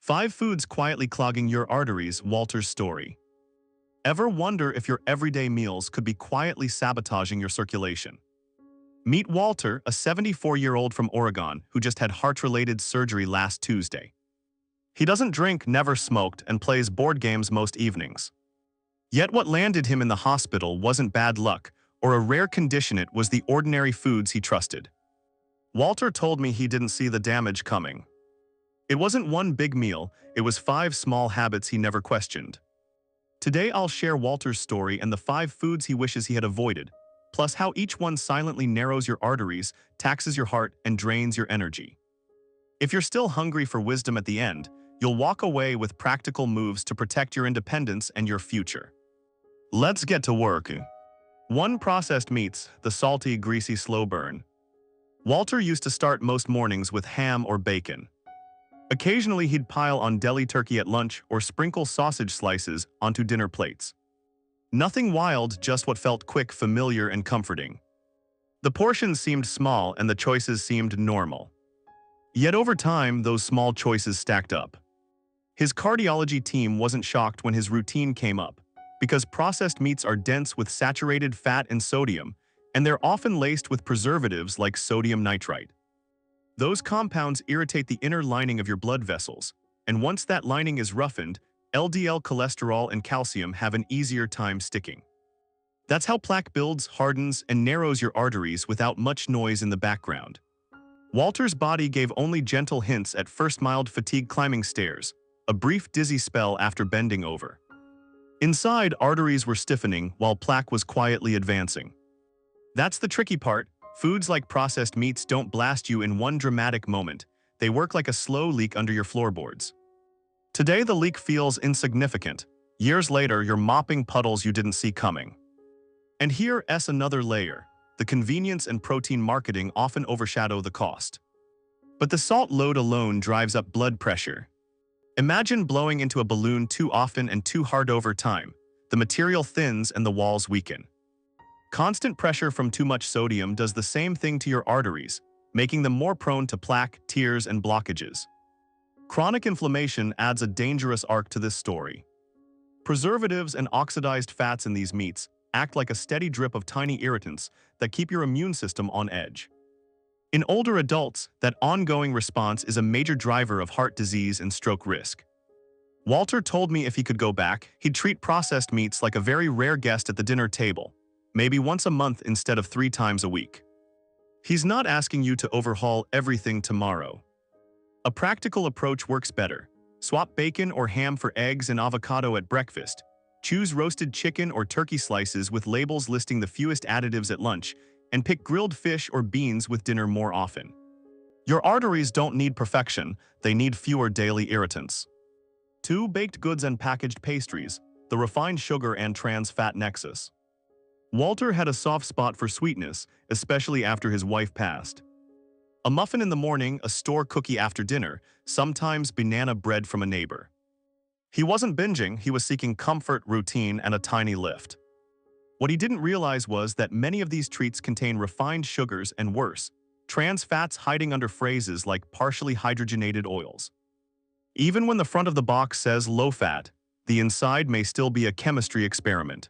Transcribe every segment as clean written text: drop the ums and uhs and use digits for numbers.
5 foods quietly clogging your arteries, Walter's story. Ever wonder if your everyday meals could be quietly sabotaging your circulation? Meet Walter, a 74-year-old from Oregon who just had heart-related surgery last Tuesday. He doesn't drink, never smoked, and plays board games most evenings. Yet what landed him in the hospital wasn't bad luck or a rare condition, it was the ordinary foods he trusted. Walter told me he didn't see the damage coming. It wasn't one big meal, it was 5 small habits he never questioned. Today I'll share Walter's story and the 5 foods he wishes he had avoided, plus how each one silently narrows your arteries, taxes your heart, and drains your energy. If you're still hungry for wisdom at the end, you'll walk away with practical moves to protect your independence and your future. Let's get to work. 1. Processed meats, the salty, greasy slow burn. Walter used to start most mornings with ham or bacon. Occasionally he'd pile on deli turkey at lunch or sprinkle sausage slices onto dinner plates. Nothing wild, just what felt quick, familiar, and comforting. The portions seemed small and the choices seemed normal. Yet over time, those small choices stacked up. His cardiology team wasn't shocked when his routine came up, because processed meats are dense with saturated fat and sodium, and they're often laced with preservatives like sodium nitrite. Those compounds irritate the inner lining of your blood vessels, and once that lining is roughened, LDL cholesterol and calcium have an easier time sticking. That's how plaque builds, hardens, and narrows your arteries without much noise in the background. Walter's body gave only gentle hints at first: mild fatigue climbing stairs, a brief dizzy spell after bending over. Inside, arteries were stiffening while plaque was quietly advancing. That's the tricky part. Foods like processed meats don't blast you in one dramatic moment. They work like a slow leak under your floorboards. Today the leak feels insignificant. Years later, you're mopping puddles you didn't see coming. And here's another layer. The convenience and protein marketing often overshadow the cost. But the salt load alone drives up blood pressure. Imagine blowing into a balloon too often and too hard over time. The material thins and the walls weaken. Constant pressure from too much sodium does the same thing to your arteries, making them more prone to plaque, tears, and blockages. Chronic inflammation adds a dangerous arc to this story. Preservatives and oxidized fats in these meats act like a steady drip of tiny irritants that keep your immune system on edge. In older adults, that ongoing response is a major driver of heart disease and stroke risk. Walter told me if he could go back, he'd treat processed meats like a very rare guest at the dinner table, maybe once a month instead of 3 times a week. He's not asking you to overhaul everything tomorrow. A practical approach works better. Swap bacon or ham for eggs and avocado at breakfast. Choose roasted chicken or turkey slices with labels listing the fewest additives at lunch, and pick grilled fish or beans with dinner more often. Your arteries don't need perfection, they need fewer daily irritants. 2. Baked goods and packaged pastries, the refined sugar and trans fat nexus. Walter had a soft spot for sweetness, especially after his wife passed. A muffin in the morning, a store cookie after dinner, sometimes banana bread from a neighbor. He wasn't binging, he was seeking comfort, routine, and a tiny lift. What he didn't realize was that many of these treats contain refined sugars and worse, trans fats hiding under phrases like partially hydrogenated oils. Even when the front of the box says low fat, the inside may still be a chemistry experiment.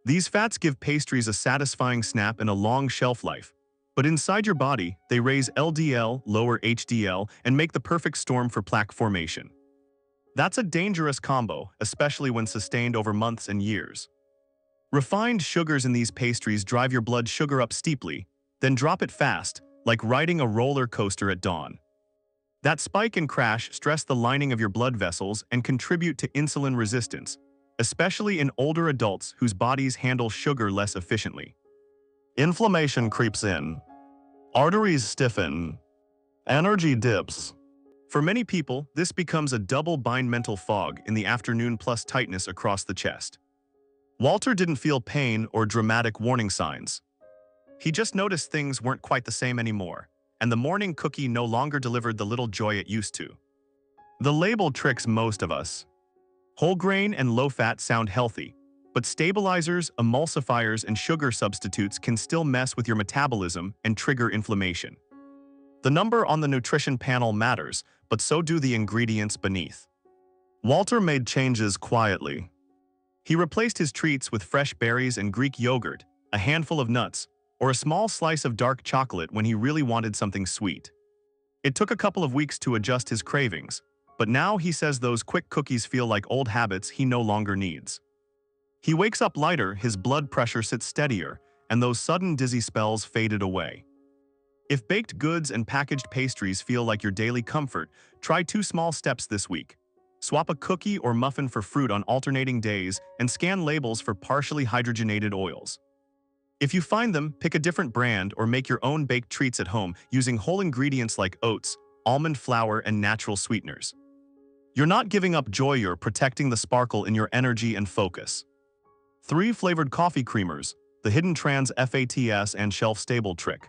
These fats give pastries a satisfying snap and a long shelf life, but inside your body, they raise LDL, lower HDL, and make the perfect storm for plaque formation. That's a dangerous combo, especially when sustained over months and years. Refined sugars in these pastries drive your blood sugar up steeply, then drop it fast, like riding a roller coaster at dawn. That spike and crash stress the lining of your blood vessels and contribute to insulin resistance, especially in older adults whose bodies handle sugar less efficiently. Inflammation creeps in. Arteries stiffen. Energy dips. For many people, this becomes a double bind: mental fog in the afternoon plus tightness across the chest. Walter didn't feel pain or dramatic warning signs. He just noticed things weren't quite the same anymore, and the morning cookie no longer delivered the little joy it used to. The label tricks most of us. Whole grain and low fat sound healthy, but stabilizers, emulsifiers, and sugar substitutes can still mess with your metabolism and trigger inflammation. The number on the nutrition panel matters, but so do the ingredients beneath. Walter made changes quietly. He replaced his treats with fresh berries and Greek yogurt, a handful of nuts, or a small slice of dark chocolate when he really wanted something sweet. It took a couple of weeks to adjust his cravings, but now he says those quick cookies feel like old habits he no longer needs. He wakes up lighter, his blood pressure sits steadier, and those sudden dizzy spells faded away. If baked goods and packaged pastries feel like your daily comfort, try 2 small steps this week. Swap a cookie or muffin for fruit on alternating days and scan labels for partially hydrogenated oils. If you find them, pick a different brand or make your own baked treats at home using whole ingredients like oats, almond flour, and natural sweeteners. You're not giving up joy, you're protecting the sparkle in your energy and focus. 3 flavored coffee creamers, the hidden trans fats and shelf-stable trick.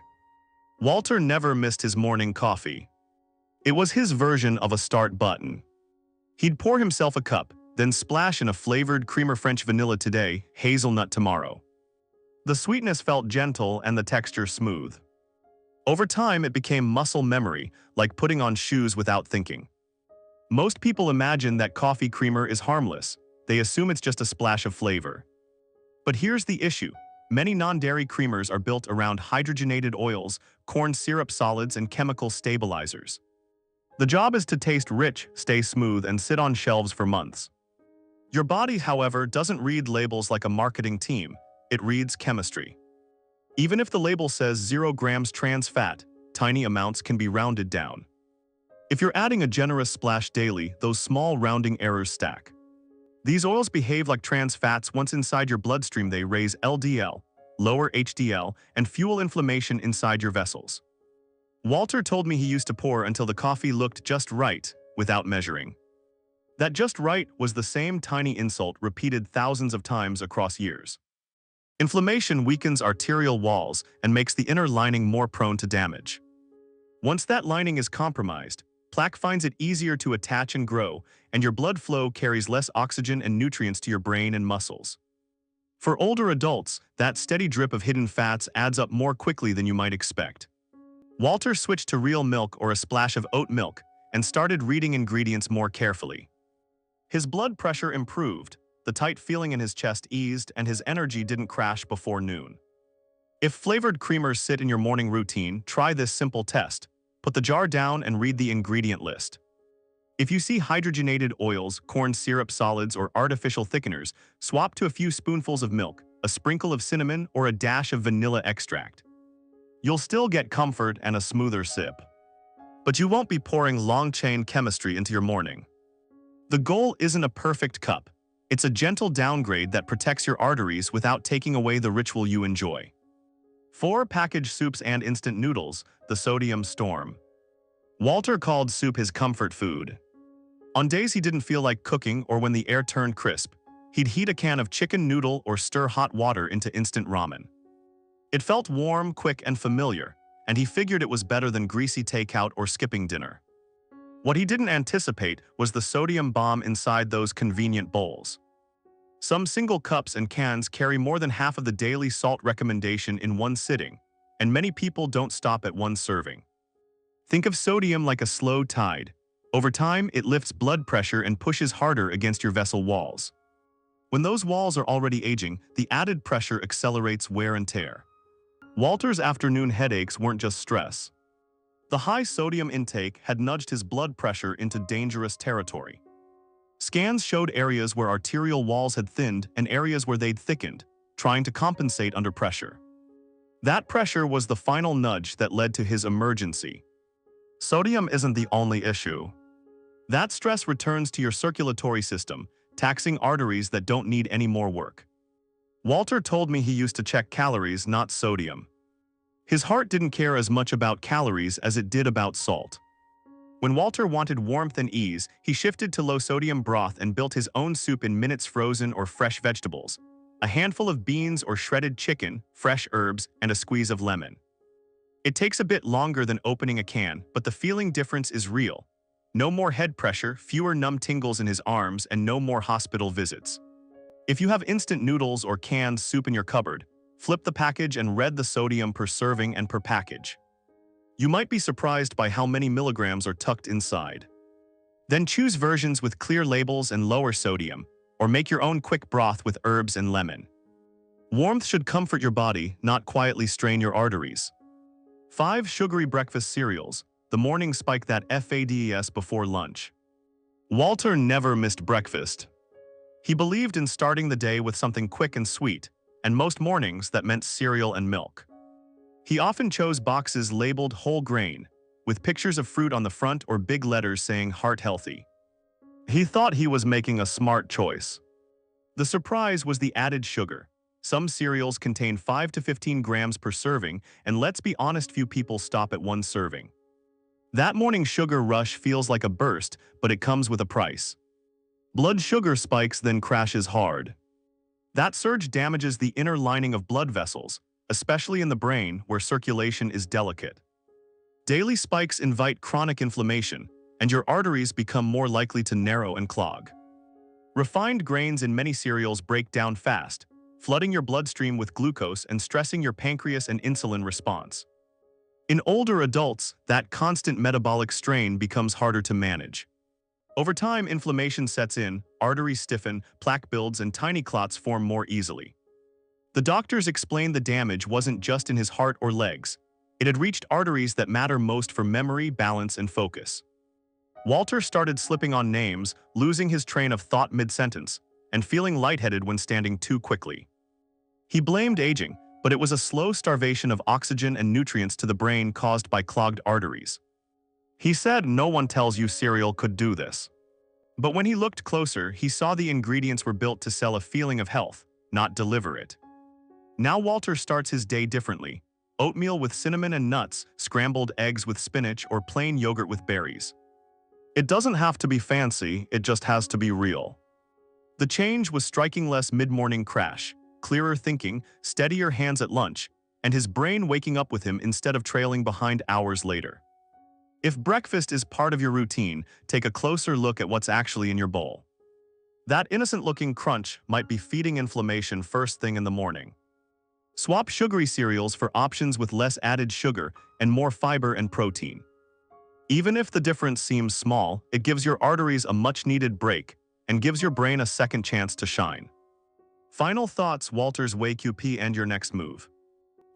Walter never missed his morning coffee. It was his version of a start button. He'd pour himself a cup, then splash in a flavored creamer French vanilla today, hazelnut tomorrow. The sweetness felt gentle and the texture smooth. Over time, it became muscle memory, like putting on shoes without thinking. Most people imagine that coffee creamer is harmless. They assume it's just a splash of flavor. But here's the issue. Many non-dairy creamers are built around hydrogenated oils, corn syrup solids, and chemical stabilizers. The job is to taste rich, stay smooth, and sit on shelves for months. Your body, however, doesn't read labels like a marketing team. It reads chemistry. Even if the label says 0 grams trans fat, tiny amounts can be rounded down. If you're adding a generous splash daily, those small rounding errors stack. These oils behave like trans fats. Once inside your bloodstream, they raise LDL, lower HDL, and fuel inflammation inside your vessels. Walter told me he used to pour until the coffee looked just right, without measuring. That just right was the same tiny insult repeated thousands of times across years. Inflammation weakens arterial walls and makes the inner lining more prone to damage. Once that lining is compromised, plaque finds it easier to attach and grow, and your blood flow carries less oxygen and nutrients to your brain and muscles. For older adults, that steady drip of hidden fats adds up more quickly than you might expect. Walter switched to real milk or a splash of oat milk and started reading ingredients more carefully. His blood pressure improved, the tight feeling in his chest eased, and his energy didn't crash before noon. If flavored creamers sit in your morning routine, try this simple test. Put the jar down and read the ingredient list. If you see hydrogenated oils, corn syrup solids, or artificial thickeners, swap to a few spoonfuls of milk, a sprinkle of cinnamon, or a dash of vanilla extract. You'll still get comfort and a smoother sip. But you won't be pouring long-chain chemistry into your morning. The goal isn't a perfect cup. It's a gentle downgrade that protects your arteries without taking away the ritual you enjoy. 4 packaged soups and instant noodles, the sodium storm. Walter called soup his comfort food. On days he didn't feel like cooking or when the air turned crisp, he'd heat a can of chicken noodle or stir hot water into instant ramen. It felt warm, quick, and familiar, and he figured it was better than greasy takeout or skipping dinner. What he didn't anticipate was the sodium bomb inside those convenient bowls. Some single cups and cans carry more than half of the daily salt recommendation in one sitting, and many people don't stop at one serving. Think of sodium like a slow tide. Over time, it lifts blood pressure and pushes harder against your vessel walls. When those walls are already aging, the added pressure accelerates wear and tear. Walter's afternoon headaches weren't just stress. The high sodium intake had nudged his blood pressure into dangerous territory. Scans showed areas where arterial walls had thinned and areas where they'd thickened, trying to compensate under pressure. That pressure was the final nudge that led to his emergency. Sodium isn't the only issue. That stress returns to your circulatory system, taxing arteries that don't need any more work. Walter told me he used to check calories, not sodium. His heart didn't care as much about calories as it did about salt. When Walter wanted warmth and ease, he shifted to low-sodium broth and built his own soup in minutes, frozen or fresh vegetables, a handful of beans or shredded chicken, fresh herbs, and a squeeze of lemon. It takes a bit longer than opening a can, but the feeling difference is real. No more head pressure, fewer numb tingles in his arms, and no more hospital visits. If you have instant noodles or canned soup in your cupboard, flip the package and read the sodium per serving and per package. You might be surprised by how many milligrams are tucked inside. Then choose versions with clear labels and lower sodium, or make your own quick broth with herbs and lemon. Warmth should comfort your body, not quietly strain your arteries. 5. Sugary breakfast cereals. The morning spike that fades before lunch. Walter never missed breakfast. He believed in starting the day with something quick and sweet, and most mornings that meant cereal and milk. He often chose boxes labeled whole grain, with pictures of fruit on the front or big letters saying heart healthy. He thought he was making a smart choice. The surprise was the added sugar. Some cereals contain 5 to 15 grams per serving, and let's be honest, few people stop at one serving. That morning sugar rush feels like a burst, but it comes with a price. Blood sugar spikes, then crashes hard. That surge damages the inner lining of blood vessels, especially in the brain where circulation is delicate. Daily spikes invite chronic inflammation, and your arteries become more likely to narrow and clog. Refined grains in many cereals break down fast, flooding your bloodstream with glucose and stressing your pancreas and insulin response. In older adults, that constant metabolic strain becomes harder to manage. Over time, inflammation sets in, arteries stiffen, plaque builds, and tiny clots form more easily. The doctors explained the damage wasn't just in his heart or legs. It had reached arteries that matter most for memory, balance, and focus. Walter started slipping on names, losing his train of thought mid-sentence, and feeling lightheaded when standing too quickly. He blamed aging, but it was a slow starvation of oxygen and nutrients to the brain caused by clogged arteries. He said no one tells you cereal could do this. But when he looked closer, he saw the ingredients were built to sell a feeling of health, not deliver it. Now Walter starts his day differently. Oatmeal with cinnamon and nuts, scrambled eggs with spinach, or plain yogurt with berries. It doesn't have to be fancy, it just has to be real. The change was striking: less mid-morning crash, clearer thinking, steadier hands at lunch, and his brain waking up with him instead of trailing behind hours later. If breakfast is part of your routine, take a closer look at what's actually in your bowl. That innocent-looking crunch might be feeding inflammation first thing in the morning. Swap sugary cereals for options with less added sugar and more fiber and protein. Even if the difference seems small, it gives your arteries a much-needed break and gives your brain a second chance to shine. Final thoughts: Walter's wake up and your next move.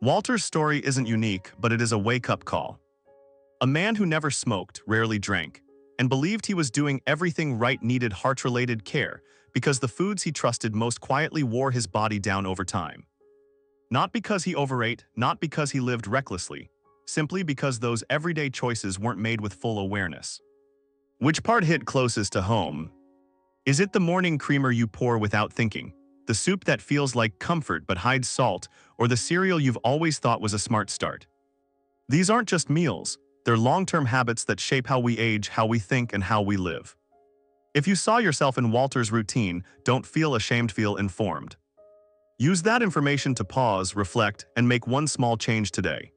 Walter's story isn't unique, but it is a wake-up call. A man who never smoked, rarely drank, and believed he was doing everything right needed heart-related care because the foods he trusted most quietly wore his body down over time. Not because he overate, not because he lived recklessly, simply because those everyday choices weren't made with full awareness. Which part hit closest to home? Is it the morning creamer you pour without thinking, the soup that feels like comfort but hides salt, or the cereal you've always thought was a smart start? These aren't just meals, they're long-term habits that shape how we age, how we think, and how we live. If you saw yourself in Walter's routine, don't feel ashamed, feel informed. Use that information to pause, reflect, and make one small change today.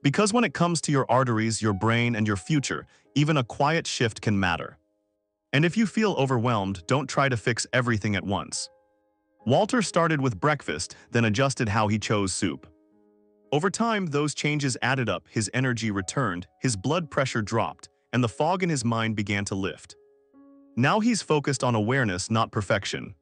Because when it comes to your arteries, your brain, and your future, even a quiet shift can matter. And if you feel overwhelmed, don't try to fix everything at once. Walter started with breakfast, then adjusted how he chose soup. Over time, those changes added up, his energy returned, his blood pressure dropped, and the fog in his mind began to lift. Now he's focused on awareness, not perfection.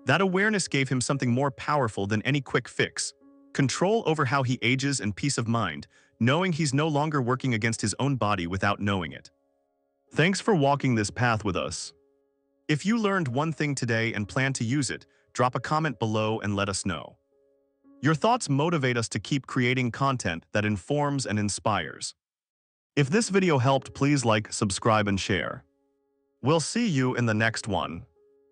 That awareness gave him something more powerful than any quick fix: control over how he ages and peace of mind, knowing he's no longer working against his own body without knowing it. Thanks for walking this path with us. If you learned one thing today and plan to use it, drop a comment below and let us know. Your thoughts motivate us to keep creating content that informs and inspires. If this video helped, please like, subscribe, and share. We'll see you in the next one.